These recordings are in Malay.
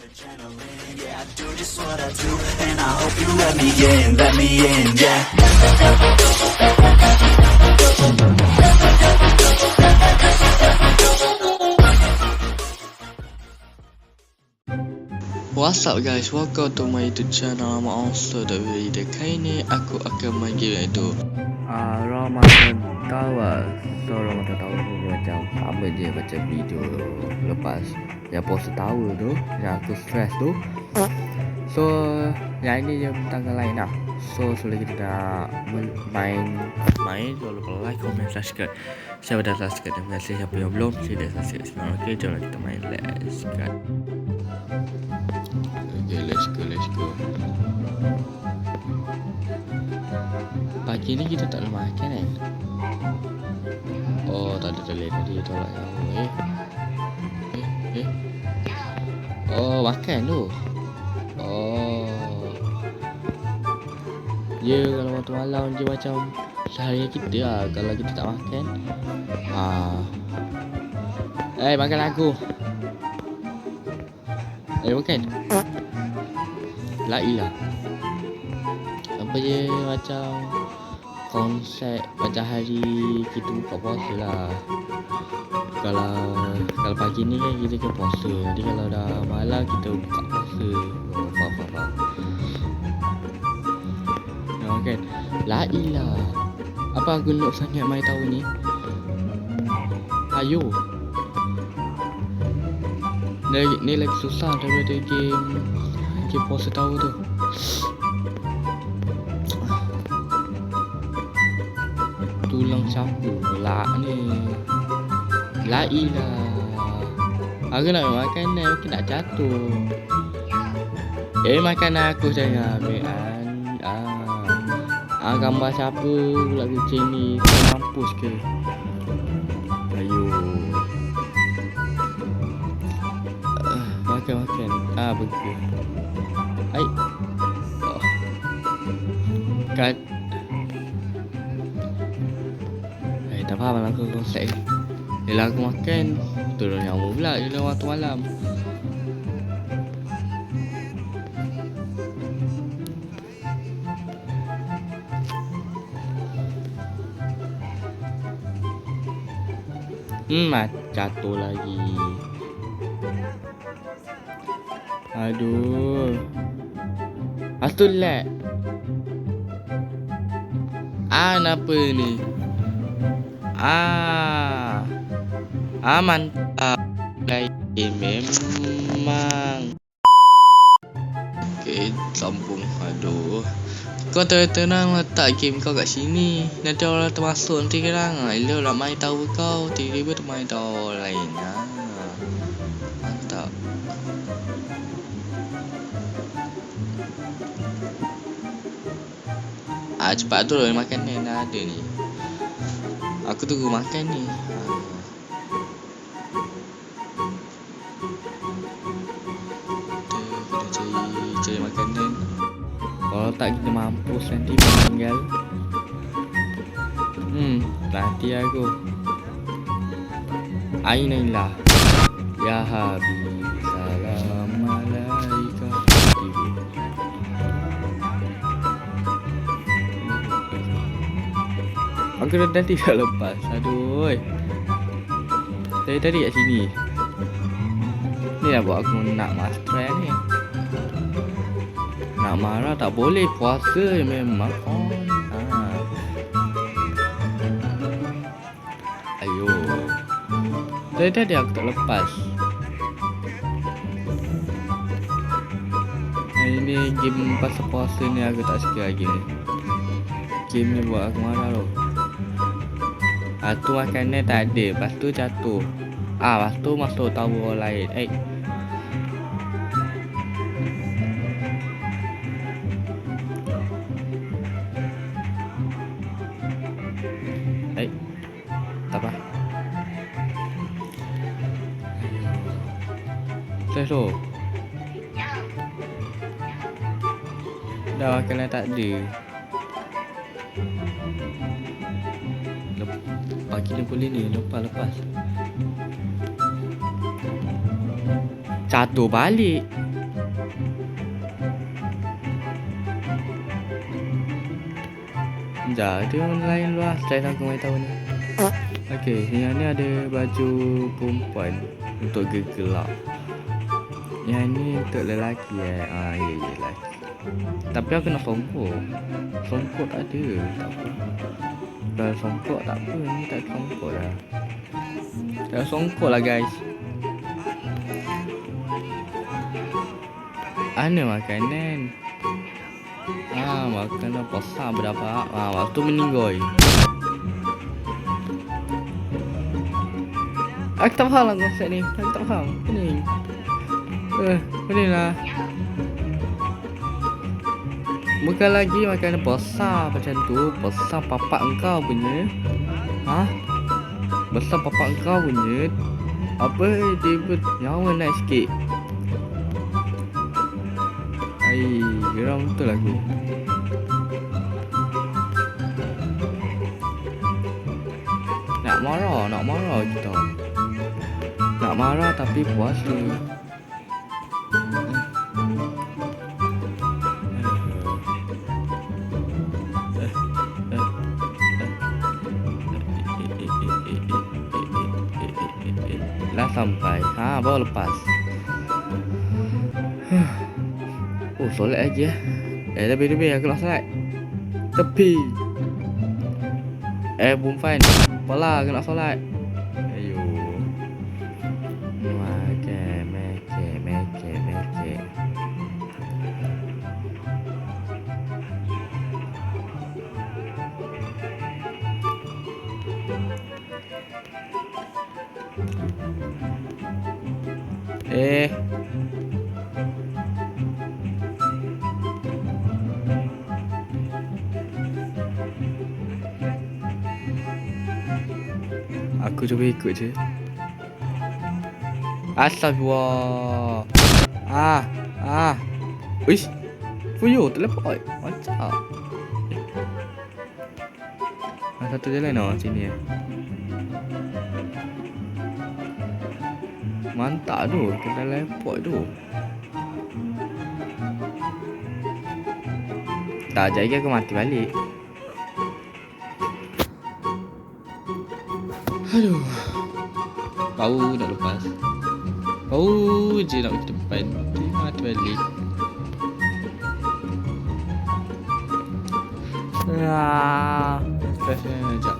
Adrenaline, yeah, I do just what I do, and I hope you let me in, yeah. What's up guys, welcome to my YouTube channel. I'm also the video. Kali ni aku akan main game itu Ramadan Tower. So Ramadan Tower tu macam sama je macam video lepas yang poster tower tu, yang aku stress tu. So yang ini je tanggal lain lah. So sebelum kita dah main jangan lupa like, comment, subscribe. Siapa dah subscribe dan biasa siapa yang belum, sila subscribe sekarang. Okay, jom kita main. Let's go. Okay, let's go. Pagi ni kita tak ada makan kan? Oh, tak ada telur tadi, tolak yang Oh, makan tu. Oh. Ya, kalau waktu malam je macam sehari kita lah. Kalau kita tak makan. Makan aku. Makan. Lailah. Apa je macam konsep macam hari kita buka puasa lah. Kalau pagi ni kan kita ke puasa. Jadi kalau dah malam kita buka puasa. Faham. Kan? Lailah. Apa aku nak sangat main tahu ni? Ayo. Ni lagi susah daripada game puasa tahu tu. Tulang siapa pula ni? Lailah. Aku nak makan ni, aku nak jatuh. Makan aku saya ambil. Gambar siapa pula kucing ni? Mampus ke? Ayo. Makan. Burger. Kat. Tak faham lah aku konsep ni. Yelah aku makan. Turun nyawa pula dalam waktu malam. Jatuh lagi. Aduh. Astu lag. Kenapa ni? Mantap. Memang. Okay, sambung. Aduh. Kau tenang letak game kau kat sini. Nanti orang termasuk nanti kerang. Elok nak main tahu kau. Tiba-tiba tu main tahu orang lain. Mantap. Cepat tu lah makan ni. Dah ada ni. Aku tunggu makan ni. Kita cari makanan. Kalau tak kita mampus nanti meninggal. Nanti aku. Ainailah. Ya Habib. Salam alaika. Aku dah tadi dah lepas. Aduh. Tadi kat sini. Ni lah buat aku nak master ni. Nak marah tak boleh, puasa memang. Ayo. Tadi aku tak lepas. Ini game pasal puasa ni aku tak suka lagi ni. Game ni buat aku marah loh. Tu makannya tak ada, lepas tu jatuh. Lepas tu masuk tahu orang lain. Tak apa. Tu. Dah makanan tak ada. Pagi ni boleh ni, lepas. Jatuh balik. Sekejap, dia lain luar style aku main tahun ni. Okey, yang ni ada baju perempuan untuk gelap. Yang ni untuk lelaki ya, lelaki. Tapi aku nak songkok. Songkok tak ada, tak apa. Kalau songkok tak apa, ni tak ada songkok lah. Kalau songkok lah guys. Ana makanan. Makanan pasal berapa? Waktu meninggal. Aku tak faham lah konsep ni. Aku tak faham. Pening. Pening lah. Bukan lagi makanan besar macam tu. Besar papak engkau punya. Besar papak engkau punya. Apa dia nyawa naik sikit. Geram betul aku. Nak marah kita. Nak marah tapi puasa. Lah sampai. Baru lepas. Solat lagi lah. Lebih aku nak solat. Tepi. Bumpan. Kepala aku nak solat. Ayo. Meke. Aku cuba ikut je. Astagfirullah. Uish. Fuyo teleport. Macam. Satu jalan sini. Mantap tu. Kena teleport tu. Tak jadi aku mati balik. Aduh. Bau nak lepas. Bau je nak pergi depan. Dia mati balik. Stresnya sekejap.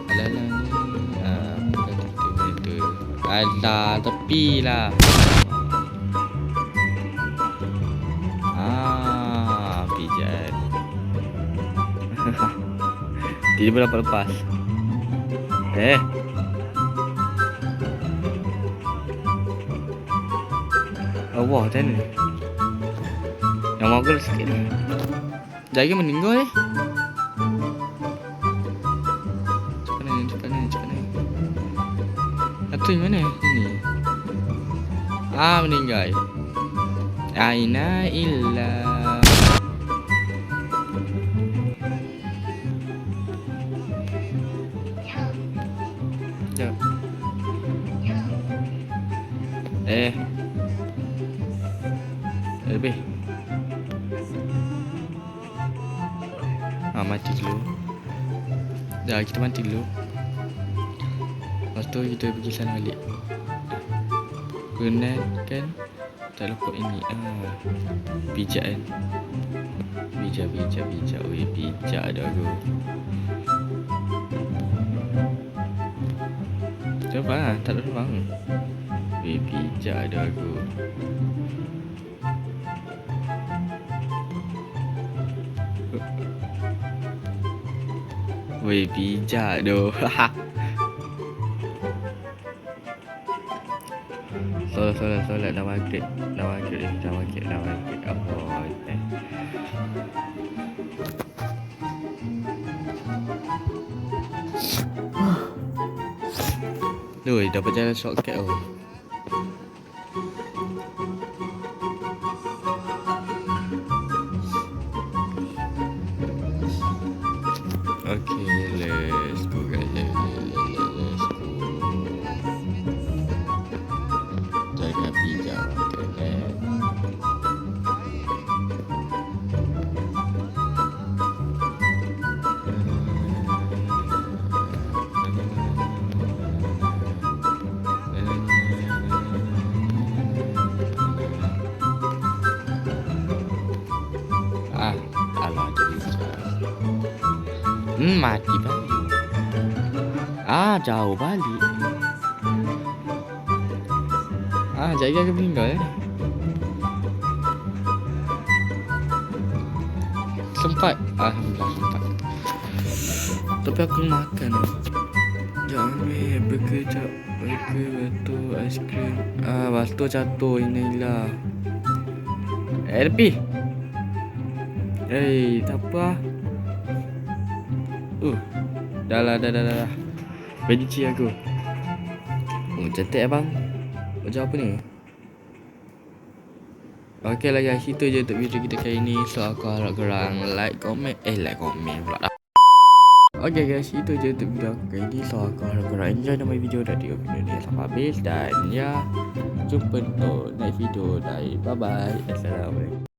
Alah ni. Alah tepi lah. Pijat. Dia boleh lepas. Allah macam ni. Yang mogol sikit ni. Jaga meninggal ni. Cepat ni. Satu yang mana? Ini. Meninggal. Aina illa. Lebih. Mati dulu. Dah kita mati dulu. Lepas tu kita pergi sana balik. Gunakan teleport ini. Pijak kan. Pijak. Pijak ada aku. Coba tak ada terbang. Pijak ada aku. Pijak doh. Solat dah maghrib. Dapat jalan shortcut oh. Okay, let's go guys. Let's go. Jaga pijak makanan. Mati balik. Jauh balik. Jaga ke meninggal ni. Sempat. Alhamdulillah sempat. Tapi aku makan. Jangan ambil burger jap. Burger, batu, aiskrim. Batu jatuh. Inilah. Lebih. Tak apa. Dah. Benci aku. Cantik abang. Macam apa ni? Okey lah guys, itu je untuk video kita kali ni. So aku harap korang like komen pula dah. Okey guys, itu je untuk video aku kali ni. So aku harap korang enjoy nama video dan tengok video ni sampai habis. Dan ya, jumpa untuk next video. Bye bye. Assalamualaikum.